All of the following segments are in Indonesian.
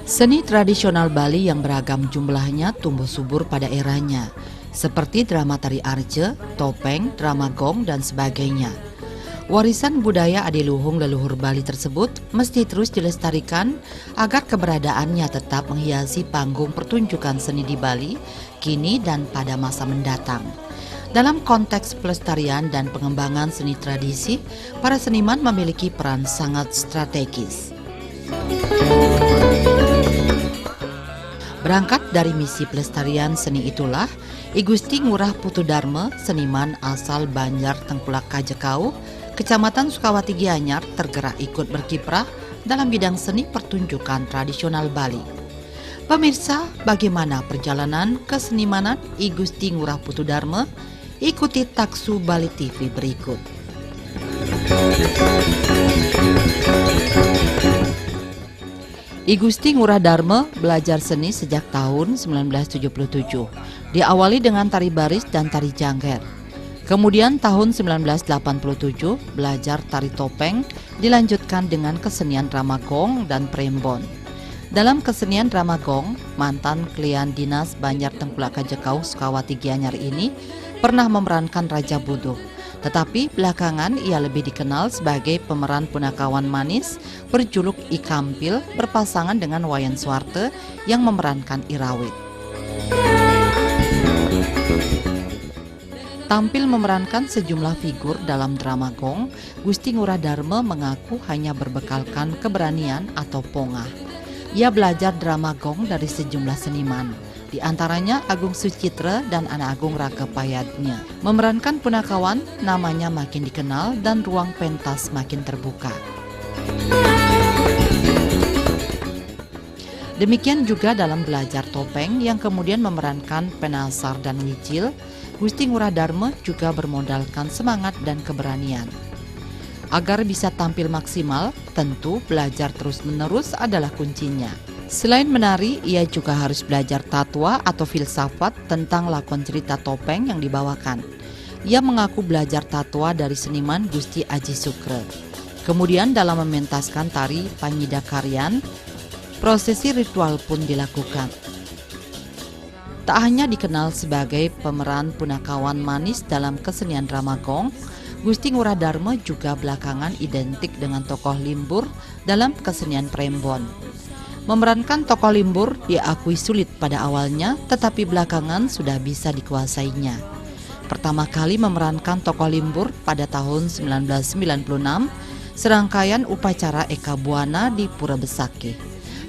Seni tradisional Bali yang beragam jumlahnya tumbuh subur pada eranya, seperti drama tari arce, topeng, drama gong, dan sebagainya. Warisan budaya adiluhung leluhur Bali tersebut mesti terus dilestarikan agar keberadaannya tetap menghiasi panggung pertunjukan seni di Bali kini dan pada masa mendatang. Dalam konteks pelestarian dan pengembangan seni tradisi, para seniman memiliki peran sangat strategis. Berangkat dari misi pelestarian seni itulah, I Gusti Ngurah Putu Darma, seniman asal Banjar Tengkulak Kajekau, Kecamatan Sukawati Gianyar, tergerak ikut berkiprah dalam bidang seni pertunjukan tradisional Bali. Pemirsa, bagaimana perjalanan kesenimanan I Gusti Ngurah Putu Darma? Ikuti Taksu Bali TV berikut. I Gusti Ngurah Darma belajar seni sejak tahun 1977. Diawali dengan tari baris dan tari jangger. Kemudian tahun 1987 belajar tari topeng, dilanjutkan dengan kesenian drama gong dan prembon. Dalam kesenian drama gong, mantan klien dinas Banjar Tengkulak Kajekau Sukawati Gianyar ini pernah memerankan Raja Butuh. Tetapi belakangan ia lebih dikenal sebagai pemeran punakawan manis berjuluk I Kampil berpasangan dengan Wayan Swarte yang memerankan Irawit. Tampil memerankan sejumlah figur dalam drama gong, Gusti Ngurah Darma mengaku hanya berbekalkan keberanian atau pongah. Ia belajar drama gong dari sejumlah seniman, di antaranya Agung Sucitra dan Anak Agung Rakepayatnya. Memerankan punakawan, namanya makin dikenal dan ruang pentas makin terbuka. Demikian juga dalam belajar topeng yang kemudian memerankan Penasar dan Wicil, Gusti Ngurah Darma juga bermodalkan semangat dan keberanian. Agar bisa tampil maksimal, tentu belajar terus-menerus adalah kuncinya. Selain menari, ia juga harus belajar tatwa atau filsafat tentang lakon cerita topeng yang dibawakan. Ia mengaku belajar tatwa dari seniman Gusti Aji Sukre. Kemudian dalam mementaskan tari Panyidakaryan, prosesi ritual pun dilakukan. Tak hanya dikenal sebagai pemeran punakawan manis dalam kesenian drama gong, Gusti Ngurah Darma juga belakangan identik dengan tokoh limbur dalam kesenian prembon. Memerankan tokoh limbur diakui sulit pada awalnya, tetapi belakangan sudah bisa dikuasainya. Pertama kali memerankan tokoh limbur pada tahun 1996, serangkaian upacara Eka Buana di Pura Besakih.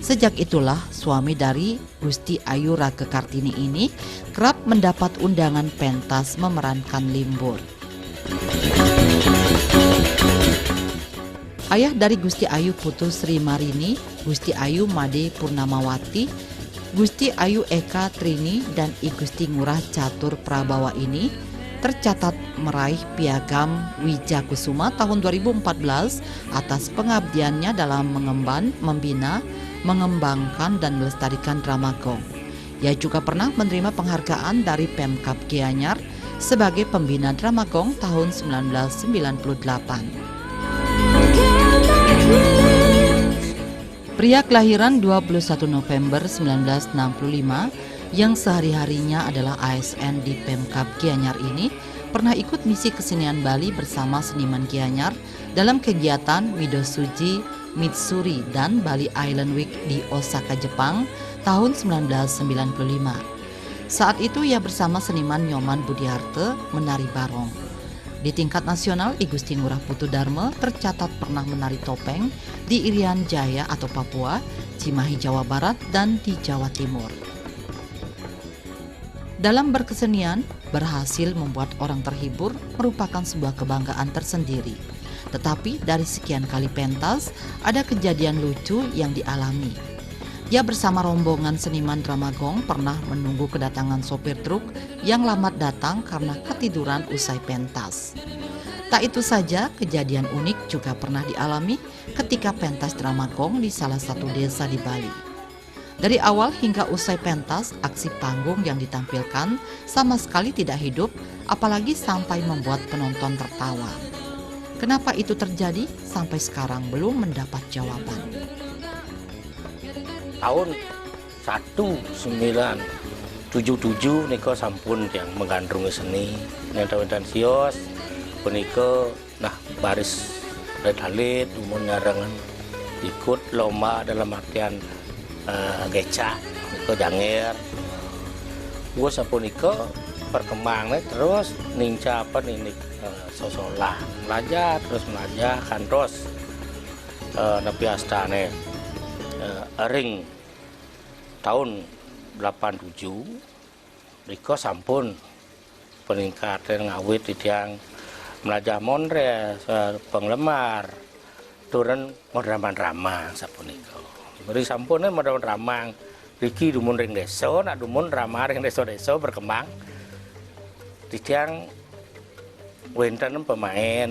Sejak itulah suami dari Gusti Ayu Rage Kartini ini kerap mendapat undangan pentas memerankan limbur. Ayah dari Gusti Ayu Putu Sri Marini, Gusti Ayu Made Purnamawati, Gusti Ayu Eka Trini, dan I Gusti Ngurah Catur Prabawa ini tercatat meraih piagam Wijakusuma tahun 2014 atas pengabdiannya dalam mengemban, membina, mengembangkan dan melestarikan drama gong. Ia juga pernah menerima penghargaan dari Pemkab Gianyar sebagai pembina drama gong tahun 1998. Pria kelahiran 21 November 1965 yang sehari-harinya adalah ASN di Pemkab Gianyar ini pernah ikut misi kesenian Bali bersama seniman Gianyar dalam kegiatan Widosuji Mitsuri dan Bali Island Week di Osaka, Jepang tahun 1995. Saat itu ia bersama seniman Nyoman Budiarte menari barong. Di tingkat nasional, I Gusti Ngurah Putu Darma tercatat pernah menari topeng di Irian Jaya atau Papua, Cimahi Jawa Barat, dan di Jawa Timur. Dalam berkesenian, berhasil membuat orang terhibur merupakan sebuah kebanggaan tersendiri. Tetapi dari sekian kali pentas, ada kejadian lucu yang dialami. Ia bersama rombongan seniman drama gong pernah menunggu kedatangan sopir truk yang lambat datang karena ketiduran usai pentas. Tak itu saja, kejadian unik juga pernah dialami ketika pentas drama gong di salah satu desa di Bali. Dari awal hingga usai pentas, aksi panggung yang ditampilkan sama sekali tidak hidup, apalagi sampai membuat penonton tertawa. Kenapa itu terjadi? Sampai sekarang belum mendapat jawaban. tahun 1977 nika sampun yang menggandrungi seni nenten sios punika nah baris dalit umum nyarengan ikut lomba dalam artian geca ke Janger. Gue sapunika perkembangnya terus ninca apa nih sosolah belajar terus belajar kantos napi astane ring tahun 87 riko sampun peningkatan ngawit di tiang belajar monre penglemar turun drama sapunika beri sampunnya modal ramang Riki dumun ring deso, nak dumun drama ring deso berkembang. Di tiang wenten pemain,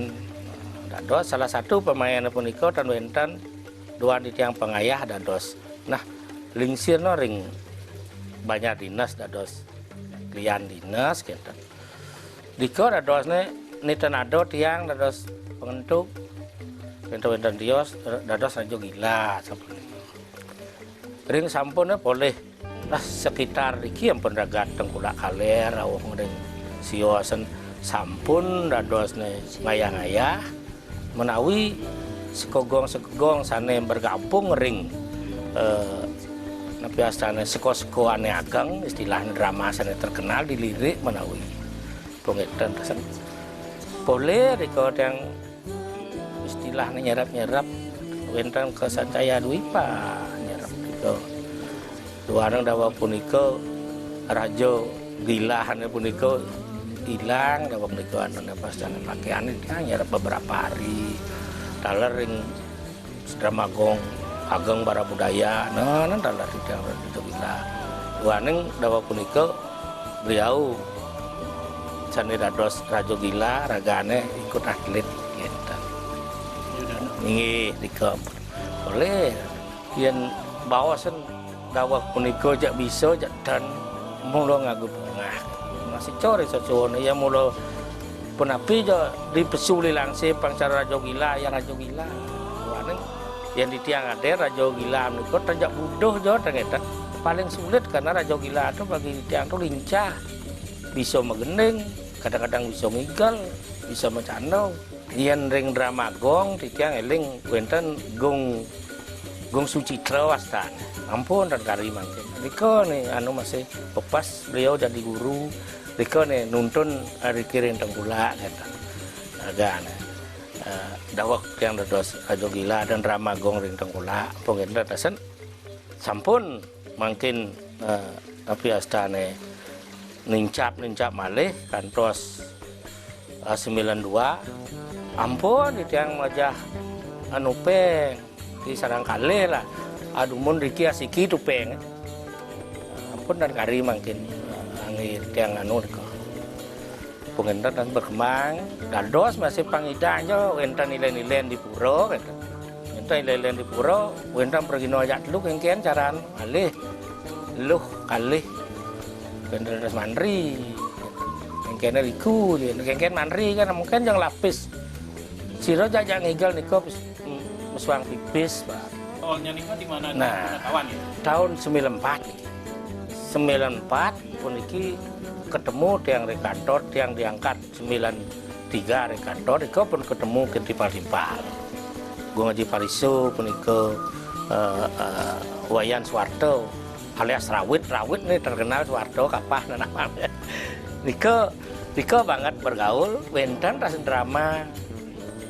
dados salah satu pemain punika dan wenten dua di tiang pengayah dados. Nah, lingsir no ring banyak dinas dados klien dinas gitu. Diko dados ne tenado tiang dados pengentuk wenten dios dados rajo gila sampun. Ring sampunnya boleh lah sekitar iki yang pendagat tengkulak kaler awang ring siosen sampun dadosne ngayah-ngayah menawi sekogong sane bergabung ring napi astane seko-seko ane ageng istilah drama sane terkenal dilirik menawi pengetan pesen boleh rekod yang istilahnya nyerap-nyerap wenten ke Sancaya Dwipa dua orang dawa punika rajo gilahan punika hilang dawa punika anu pas jane pakaian nyerap beberapa hari dalar ring Sedramagong ageng para budaya nan dalar tidak gila dua neng dawa punika beliau jane dados rajo gila ragane ikut atlet gitu nggih dika boleh yen bawasan dawa punika jak bisa jak dan mulo ngagu bungah masih core sesuatu ya mulo penapi jo dipesuli langsung pangcara rajo gila ya rajo gila tuane yang di tiang ada rajo gila menika tanjak buduh jo ternyata paling sulit karena rajo gila itu bagi tiang itu lincah bisa megendeng kadang-kadang bisa ngigal bisa mencandau yen ring Dramagong di tiang eling wenten Gong Sucitra wastan, ampun dan kari mangkin. Riko nih, anu masih pepas beliau jadi guru. Riko nih nuntun hari kirim tenggula, kata. Agak dawak yang dados Rajo Gila dan Dramagong ring tenggula. Pokoknya datasan sampun mangkin tapi astane nincap malih kantos 92. Ampun di tiang wajah anu peng. Di sarang kali lah, aduh mun Riki asiki tupeng, ampun dan kari mungkin angin tiang anu deko, pengentan dan berkembang, dados masih pangidanya, wentan nilai-nilai di pura, wentan nilai-nilai di pura, wentan pergi nojak lu kengkian caran, luh kalih, wentan das mandri, kengkian riku, kengkian mandri kan mungkin yang lapis, siro jajak ngigal niko. Meswang pipis, Pak. Awalnya nikah di mana? Nah, kawan ya? Tahun 94 pun iki ketemu tiang rekantor, tiang diangkat 93 rekantor, itu pun ketemu ke timpal-timpal. Gue ngaji Pariso pun itu Wayan Suwarto alias Rawit nih terkenal Suwarto kapah namanya. Niko banget bergaul, wenten rasa drama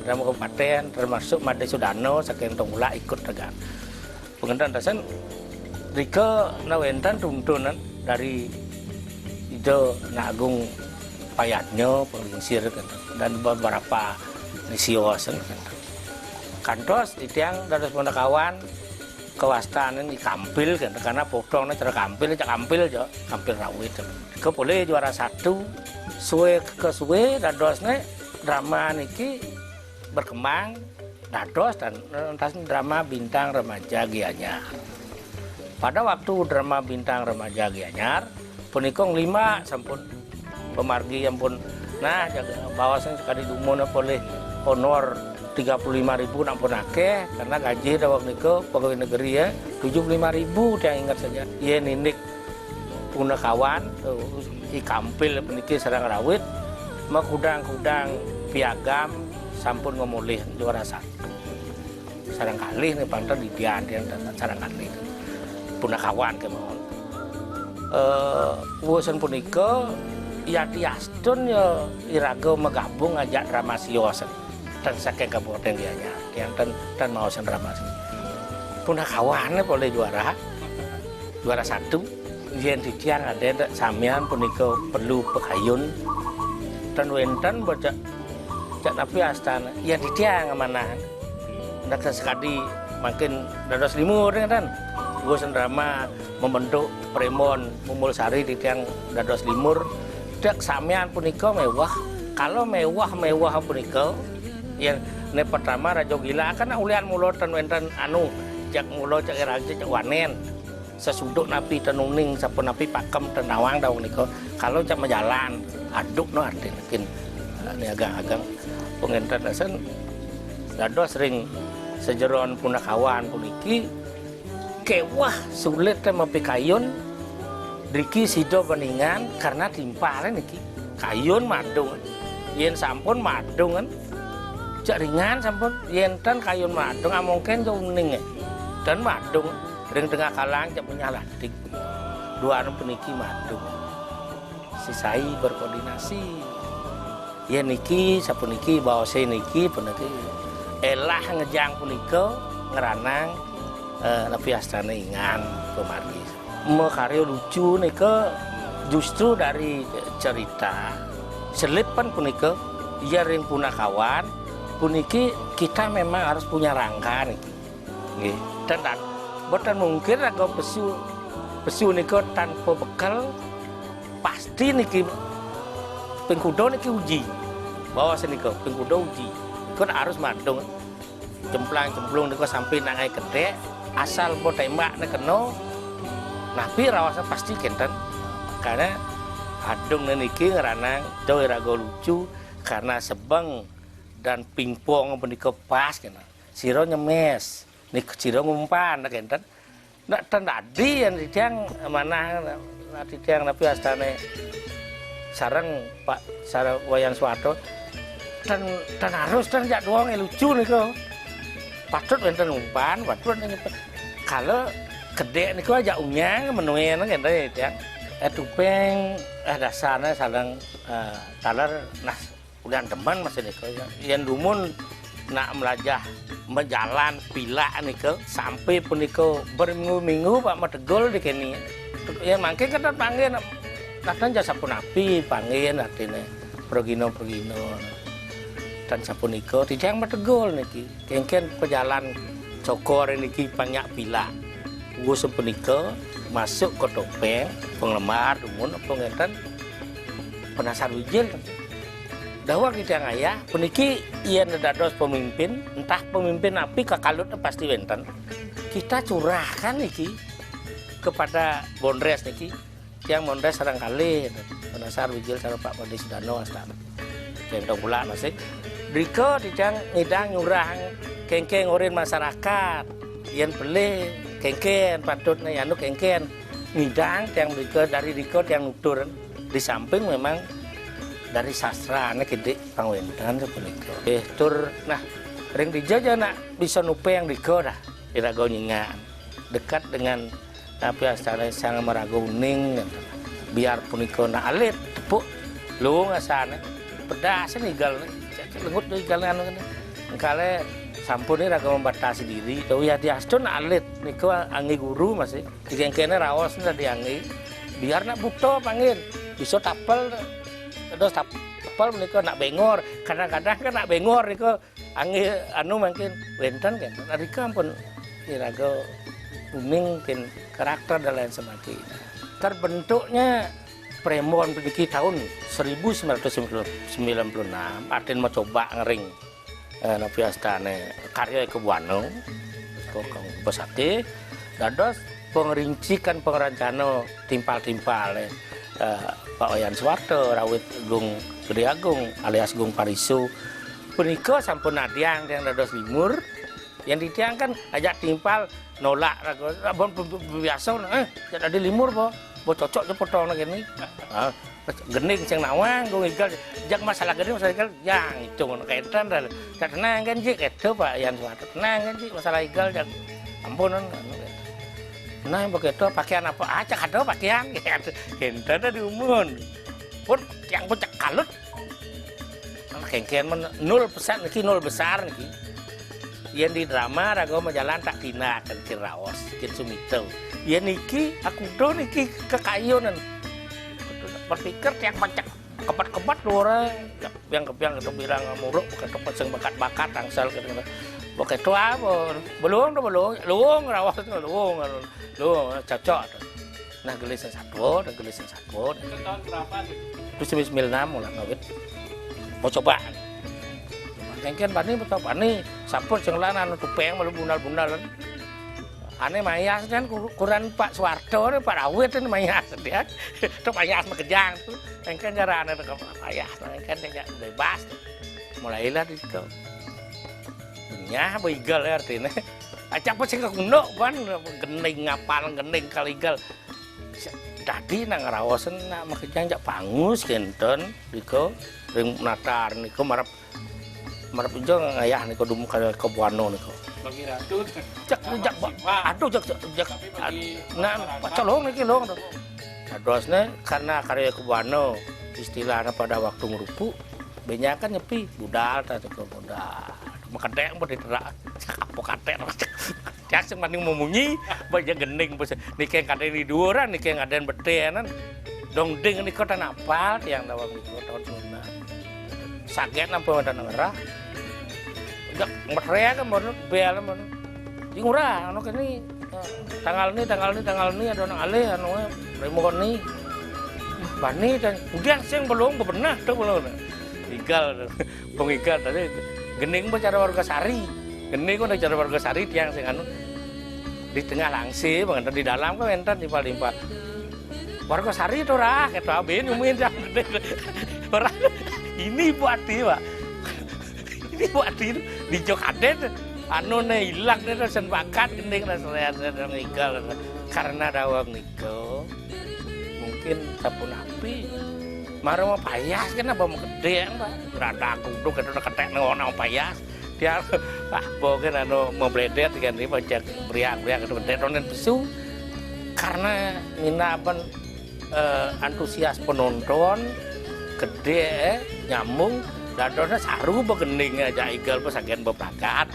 kabupaten termasuk Made Sudano saking Tonggula ikut tegan. Pengentan tasan Riko nawentan tuntunan dari itu Nagung Payatnya pengingsir dan beberapa nisiosen kantos di tiang dados kawan kewastaan ini kampil kan karena bodongnya cara kampil jo kampil rawit ke boleh juara satu suwe ke suwe dadosnya drama niki berkembang dados dan drama Bintang Remaja Gianyar. Pada waktu drama Bintang Remaja Gianyar, punikong 5 sampun pemargi yang pun nah jaga bawasan sekali dumun boleh honor 35.000 nak pun akeh karena gaji dawak niko pegawai negeri ya 75.000 yang ingat saja. Ia ninik puna kawan i kampil peniki sarang rawit mak kudang-kudang piagam sampun ngomolih juara satu. Sarang kali nih pantai di dian sarang kali puna kawan kemauan. Wusan punika ya diastun ya irago megabung ngajak drama siosan. Dan saking kabupaten dia yang dan mau sendramasi punah kawannya boleh juara satu yang ditiang ada samian punika perlu pekayun dan wenten baca cak napi astana yang ditiang mana nak sekali makin dados limur kan gue sendrama membentuk premon mumul sari ditiang dados limur dak samian punika mewah kalau mewah punika yang ne pertama Rajo Gila kan ulian mulo ten wenten anu jak mulo cak raja cak wanen sesuduk napi tenuning sapun napi pakem tenawang daun niko kalau cak menjalan aduk no arti mungkin ini agak pengenten asen gado sering sejeron punakawan puniki kewah sulit teh mapi kayun driki sido peningan karena timpalen niki kayun madung yen sampun madung kan cak ringan sampun yenten kayun madung mungkin jauh ning dan madung ring tengah kalang cak punya ladik dua anu peniki madung sisai berkoordinasi ya niki sapuniki bawa saya niki puniki elah ngejang punika ngeranang lebih astana ingan pemargi mekarya lucu nika justru dari cerita selipan punika ia ring punakawan puniki kita memang harus punya rangka nih, dan bukan mungkin agak pesu niko tanpa bekal pasti niki pengkudo niki uji bawa seniko pengkudo uji, niko harus madung cemplung niko sampai nangai gede asal mau tembak nih keno, napi rawasa pasti kenten karena adung niki ngeranang jauh rago lucu karena sebeng dan pingpong menika pas kena siro nyemes nik siro ngumpan kenten nak tadi yang ditiang mana ditiang tapi astane sareng Pak Sareng Wayan Suwarto dan harus dan jak doang lucu nika patut enten umpan patut kalau gede niku aja unyang menuin kenten ditiang tupeng dasarnya sareng taler nah udah teman masih nih yang dumun nak melajah menjalan pila nih sampai pun berminggu-minggu Pak Madegol di kini yang makin kan panggil kadang jasa pun api panggil artinya pergino dan sapun iko tidak yang Madegol nih kengken pejalan cokor ini banyak pila gue sepeniko masuk ke topeng penglemar dumun pengetan penasar wijil dawak kita ngaya puniki ia nedados pemimpin entah pemimpin api kekalutnya pasti wenten kita curahkan niki kepada Bondres niki yang Bondres serangkali penasar wijil sareng Pak Pandi Sudano astana kentong pula masih Riko dijang ngidang nyurah kengkeng orin masyarakat yang beli kengken patutnya anu kengken ngidang yang Riko dari Riko yang nutur di samping memang dari sastra ane gede pangwentan seperti tur nah ring dijajah nak bisa nupe yang Riko dah irago nyingan dekat dengan tapi astana sang merago uning biar puniko na alit tepuk lu ngasane pedas nigal lengut nigal anu kale sampun ini raga membatasi diri tahu ya diastun alit niko angi guru masih dikengkene raos nda diangi biar nak bukto panggil bisa tapel terus tapel menika nak bengor kadang-kadang kan nak bengor niko angi anu mungkin wenten kan rika pun iraga booming kin karakter dan lain sebagainya terbentuknya Premon pergi tahun 1996 Aden mau coba ngering Nabi Astane karya Kebuano Kokong Besake dados pengerincikan pengerencana timpal-timpal Pak Wayan Suwarto rawit Gung Gede Agung alias Gung Parisu punika sampun adiang yang dados limur. Yang ditiang kan ajak timpal nolak abon biasa jadi limur po cocok je potong lagi ni. Gening sing nawang go ngigal jak masalah gening masalah igal yang itu ngono kaitan dah. Tak tenang kan ji kedo Pak Yan suatu. Tenang kan ji masalah igal jak ampun nah begitu pakaian apa aja kado pakaian kenten dah diumun. Pun tiang pun cek kalut. Kengken men 0% niki 0 besar niki. Yen di drama rago majalan tak tina dan kiraos kin sumito. Yen niki aku do niki kekayunan. Berpikir tiang pacak kepat-kepat orang yang itu bilang muruk ketempat sing bakat-bakat angsal gitu. Pakai tua belum rawas itu luung cocok. Nah gelis satu. Tahun berapa itu? 96 mulai ngawit. Mau coba. Kengken bani betul bani sapur jenglan anu tupeng malu bunal-bunal. Ane mayas kan kuran Pak Suwarto Pak Rawit ini mayas dia. Tok mayas makejang tuh. Kengken cara ane ke mayas kengken dia bebas. Mulailah di situ. Nya beigal artinya. Acak apa sing kuno ban gening ngapal gening kaligal. Tadi nang rawasen nak makejang jak pangus kenten diko ring natar niko marap injo ngayah niko dum ke Buano niko. Bagi ratu. Cek aduh cek. Nah, colong niki long. Adosne karena karya ke Buano istilahnya pada waktu ngerupu banyakan nyepi budal ta cek budal. Makadek mau diterak apa katek. Ya sing maning memunyi baja gening niki kadang di duran niki ngaden betenan. Dongding niko tan apal tiang dawang niko tahun 96. Sakit napa wadan ngerah. Jak metrek kan mon bel mon. Di ngurah anu kene tanggal ni ada orang alih anu remon ni. Bani dan kemudian sing belum bebenah tuh belum. Igal pengigal tadi gening cara warga sari. Gening kok cara warga sari tiang sing anu di tengah langsi banget di dalam kan enten timpal-timpal. Warga sari itu rah kata ben nyumuin jam orang ini buat dia Pak. Ini buat dia di Jokaden anu ne hilang ne sen bakat gening saya igal karena dawang niko mungkin sabun api marah mau payas kan apa mau gede Pak rada kuduk ketek ngono payas dia Pak bogen anu mau bledet kan ini pajak beriak-beriak itu gede nonen pesu karena minapan antusias penonton gede nyambung dadone saru begening aja igal pesagian bebakat.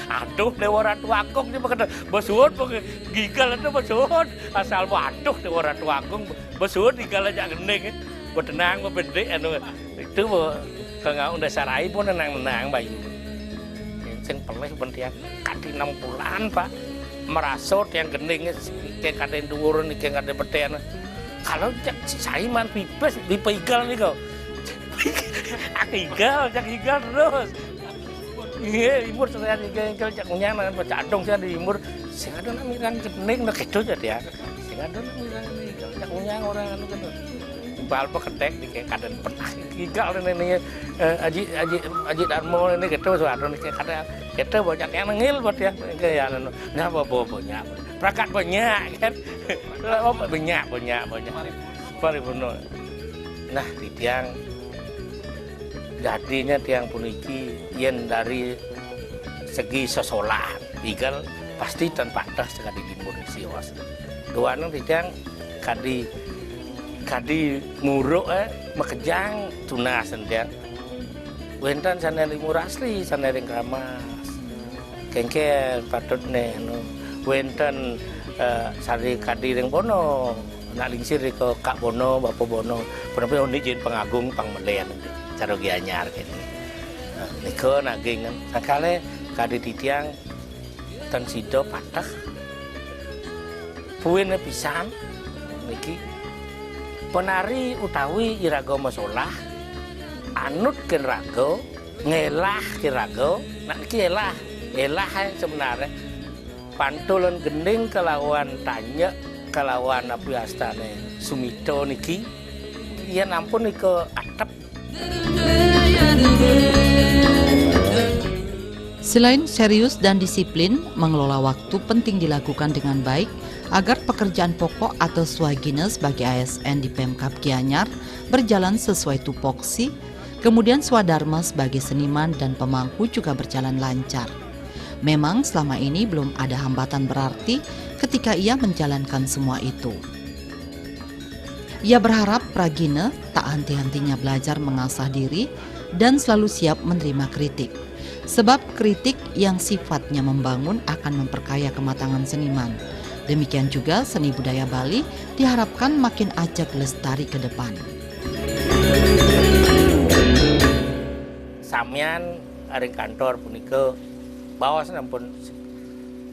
Aduh dewa ratu agung ni besuhun gigal itu besuhun asal waduh dewa ratu agung besuhun gigal aja gening betenang bebedek anu itu kengau dasar ai pun nenang-nenang bayu. Sing peleh penting kadi 6 bulan Pak merasot yang gening kayak kaden dhuwur niki kaden beten. Kalau saiman pipes dipegal nih kau. Aku igal terus. Iya, imur saya igal cak ngunyang dengan pecadong saya di imur. Sing ada namiran gening nak kedo jadi ya. Sing ada namiran igal cak ngunyang orang anu kan. Bal peketek di kaden pernah igal ini Aji Darmo ini kedo suatu ini kada kedo banyak yang nengil buat ya kayak anu. Nah banyak. Prakat banyak kan. Banyak. Paripurna. Nah, di tiang jadinya tiang puniki yen dari segi sosolahan igal pasti tanpa das sekali limur siwas. Dua nang di tiang kadi muruk makejang tunas sentian. Wenten sana limur asli sana ring kramas. Kengkel patutne anu wenten sari kadi ring bono. Nak lingsir ke Kak Bono, Bapak Bono, pernah ini jadi pengagung pangmelen, cara gianyar gitu. Niko naging kan, sakale kadi titiang tan sido patah, puin pisan, niki penari utawi irago masolah, anut kirago, ngelah kirago, nak niki elah sebenarnya, pantulan gending kelawan tanya. Kalawan api astane Sumito niki, ia nampun ke atap. Selain serius dan disiplin, mengelola waktu penting dilakukan dengan baik agar pekerjaan pokok atau swagina sebagai ASN di Pemkab Gianyar berjalan sesuai tupoksi, kemudian swadharma sebagai seniman dan pemangku juga berjalan lancar. Memang selama ini belum ada hambatan berarti ketika ia menjalankan semua itu. Ia berharap Pragina tak henti-hentinya belajar mengasah diri dan selalu siap menerima kritik. Sebab kritik yang sifatnya membangun akan memperkaya kematangan seniman. Demikian juga seni budaya Bali diharapkan makin ajak lestari ke depan. Sampeyan ari kantor punika bawas nampun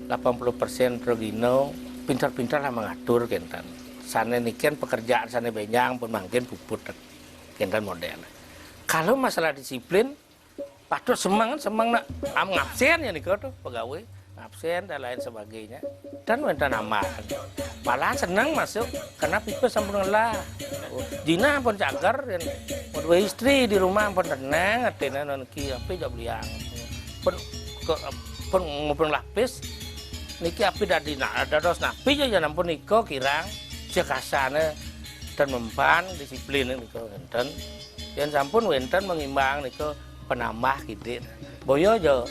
80% Pragina pintar-pintar lah mengatur kenten. Sane niken pekerjaan sane benjang pun mangkin puput kenten model. Kalau masalah disiplin patut semang nak ngabsen ya nih tuh pegawai absen dan lain sebagainya dan minta nama malah senang masuk karena pipa sampun lah Jina pun cagar dan dua istri di rumah pun tenang artinya niki api jauh liang pun ngobrol lapis niki api dari ada dos napi aja nampun niko kirang cekasane dan mempan disiplin niko dan sampun wenten mengimbang niko penambah gitu boyo jo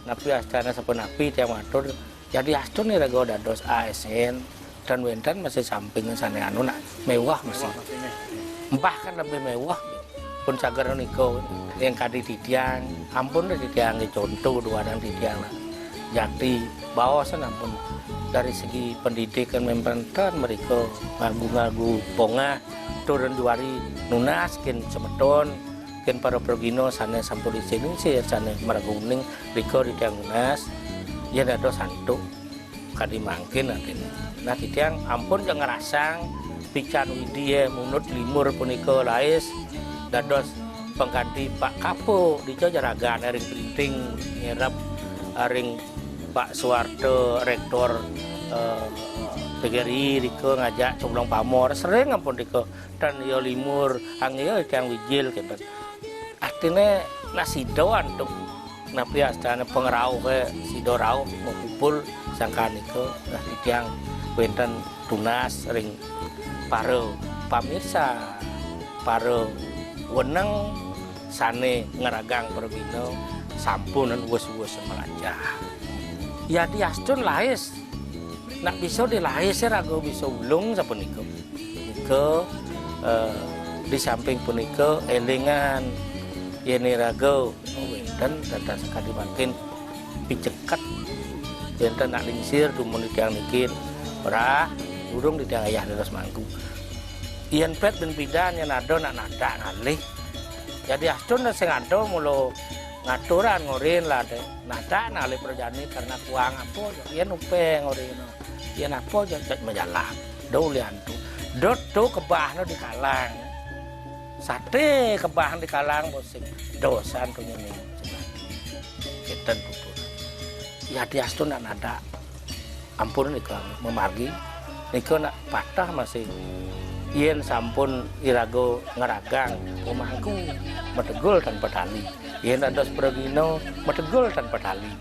napi astana sampun napi tiang matur jadi astun nih rago dados ASN dan wenten masih samping sana anu nak mewah masih empah kan lebih mewah pun cagar niko yang kadi tiang ampun di tiang contoh dua dan tiang lah jadi bawasan ampun dari segi pendidikan memperantan mereka ngagu-ngagu ponga turun juari nunas kin semeton ken para Pragina sana sampun di sini sih sana Maraguning riko di tiang unas ya dado santuk kadi mangkin nanti nah di tiang ampun jangan ngerasang pican widya munut limur puniko lais dados pengganti Pak Kapo di Jaragan ring printing nyerap ring Pak Suwarto rektor PGRI riko ngajak coblong pamor sering ampun riko dan yo limur angyo tiang wijil gitu artinya nasi doan tuh napi astana pengerau ke sido rau mengumpul sangkan itu nah tiang wenten tunas ring paro pamirsa paro weneng sane ngeragang Pragina sampunan wes-wes melajah ya di astun lais nak bisa di lais rago bisa ulung sampun niku di samping punika elingan yeni rago dan data sekali makin picekat dan nak lingsir dumun di tiang nikin ora urung di tiang ayah dados mangku ian pet dan bidan yang ado nak nada ngalih jadi astun sing ado mulo ngaturan ngorin lah deh nada ngalih perjani karena kuang apa ian upeng ngorin ian apa jadi menjalan do lian tuh kebahno di kalang sate kebahan di kalang musik dosan tuh nyanyi kita tutur ya di astun nak nada ampun nika memargi nika nak patah masih yen sampun irago ngeragang memangku metegul tanpa tali yen ada Pragina metegul tanpa tali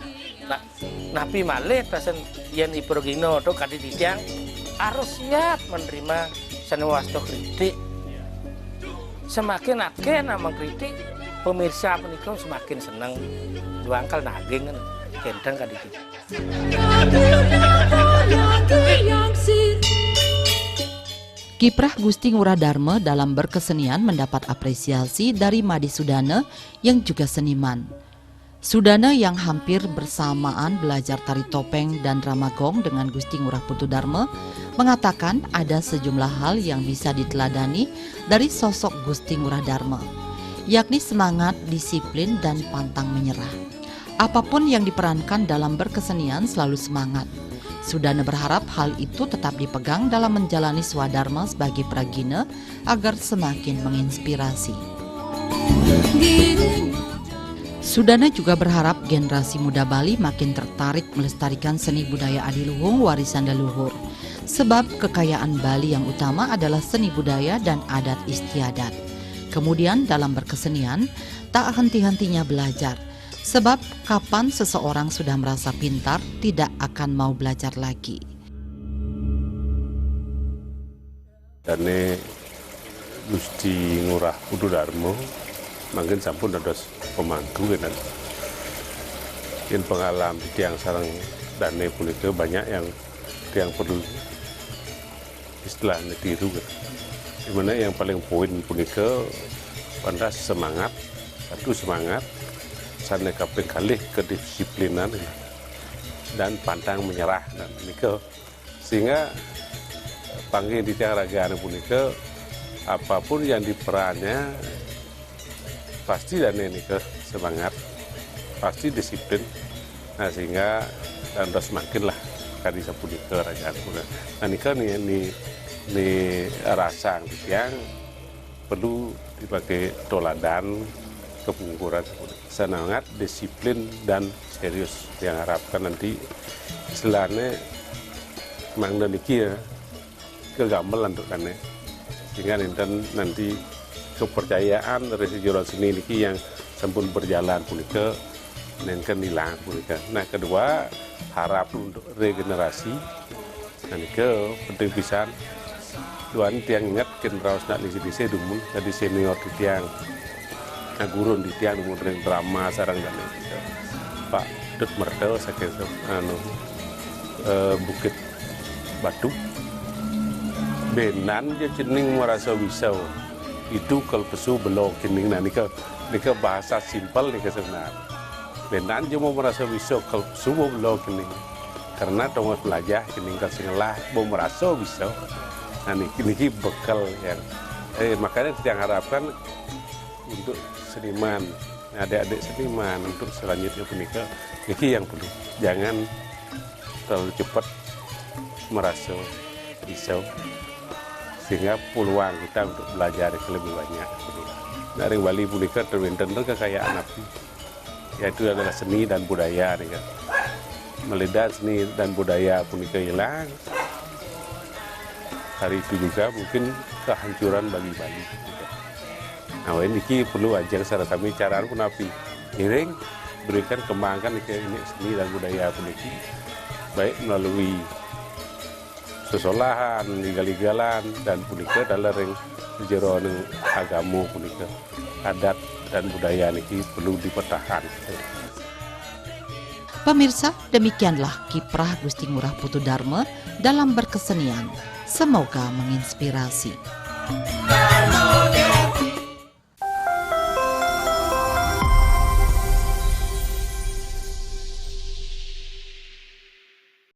nah napi malih tasen yen Pragina tuh kadi tiang harus siap menerima sanewasto kritik semakin akeh nama kritik pemirsa menikah semakin senang duangkal naging kan kentang kadi itu. Kiprah Gusti Ngurah Dharma dalam berkesenian mendapat apresiasi dari Madi Sudana yang juga seniman. Sudana yang hampir bersamaan belajar tari topeng dan ramagong dengan Gusti Ngurah Putu Dharma mengatakan ada sejumlah hal yang bisa diteladani dari sosok Gusti Ngurah Dharma, yakni semangat, disiplin, dan pantang menyerah. Apapun yang diperankan dalam berkesenian selalu semangat. Sudana berharap hal itu tetap dipegang dalam menjalani swadharma sebagai Pragina agar semakin menginspirasi. Sudana juga berharap generasi muda Bali makin tertarik melestarikan seni budaya adiluhung warisan leluhur. Sebab kekayaan Bali yang utama adalah seni budaya dan adat istiadat. Kemudian dalam berkesenian, tak henti-hentinya belajar. Sebab kapan seseorang sudah merasa pintar, tidak akan mau belajar lagi. Dane Gusti Ngurah Putu Darmo mangkin sampun dados pemangku kan. Yen pengalaman tiang sareng dane punika banyak yang perlu istilahnya tiru kan. Dimana yang paling poin punika pada semangat, satu semangat, sana kaping kalih kedisiplinan dan pantang menyerah dan punika sehingga panggil di tiang ragaan punika apapun yang diperannya pasti dan ini ke semangat, pasti disiplin. Nah sehingga dan terus semakin lah kali sapunika ragaan punika. Nah ini rasa yang perlu dipakai toladan kepungkuran semangat, disiplin dan serius yang harapkan nanti istilahnya mang niki ya kegamelan untuk kan sehingga nanti kepercayaan dari sejauh seni niki yang sampun berjalan punika nengken hilang punika. Nah kedua harap untuk regenerasi dan ke penting pisan tuan tiang ingat ken raos nak lisi dumun tadi senior di tiang gurun di tiang dumun ring drama sarang dan Pak Dut Mertel saking Bukit Batu benan je cening merasa wisau itu kalau pesu belok kening nah nika bahasa simpel nika sebenarnya benan je mau merasa wisau kalau pesu belok kening karena tongos belajar kening kal singelah mau merasa wisau. Nah niki bekal yang makanya yang harapkan untuk seniman, adik-adik seniman untuk selanjutnya punika niki yang perlu jangan terlalu cepat merasa risau sehingga peluang kita untuk belajar lebih banyak. Dari Bali punika terbentuk kekayaan api yaitu adalah seni dan budaya nih kan. Meledak seni dan budaya punika hilang. Hari itu juga mungkin kehancuran bagi Bali. Nah ini perlu ajar secara kami cara pun api iring berikan kembangkan ini seni dan budaya puniki baik melalui sesolahan, ligal-ligalan dan punika adalah ring jero agama punika adat dan budaya niki perlu dipertahankan. Pemirsa, demikianlah kiprah Gusti Ngurah Putu Darmo dalam berkesenian. Semoga menginspirasi.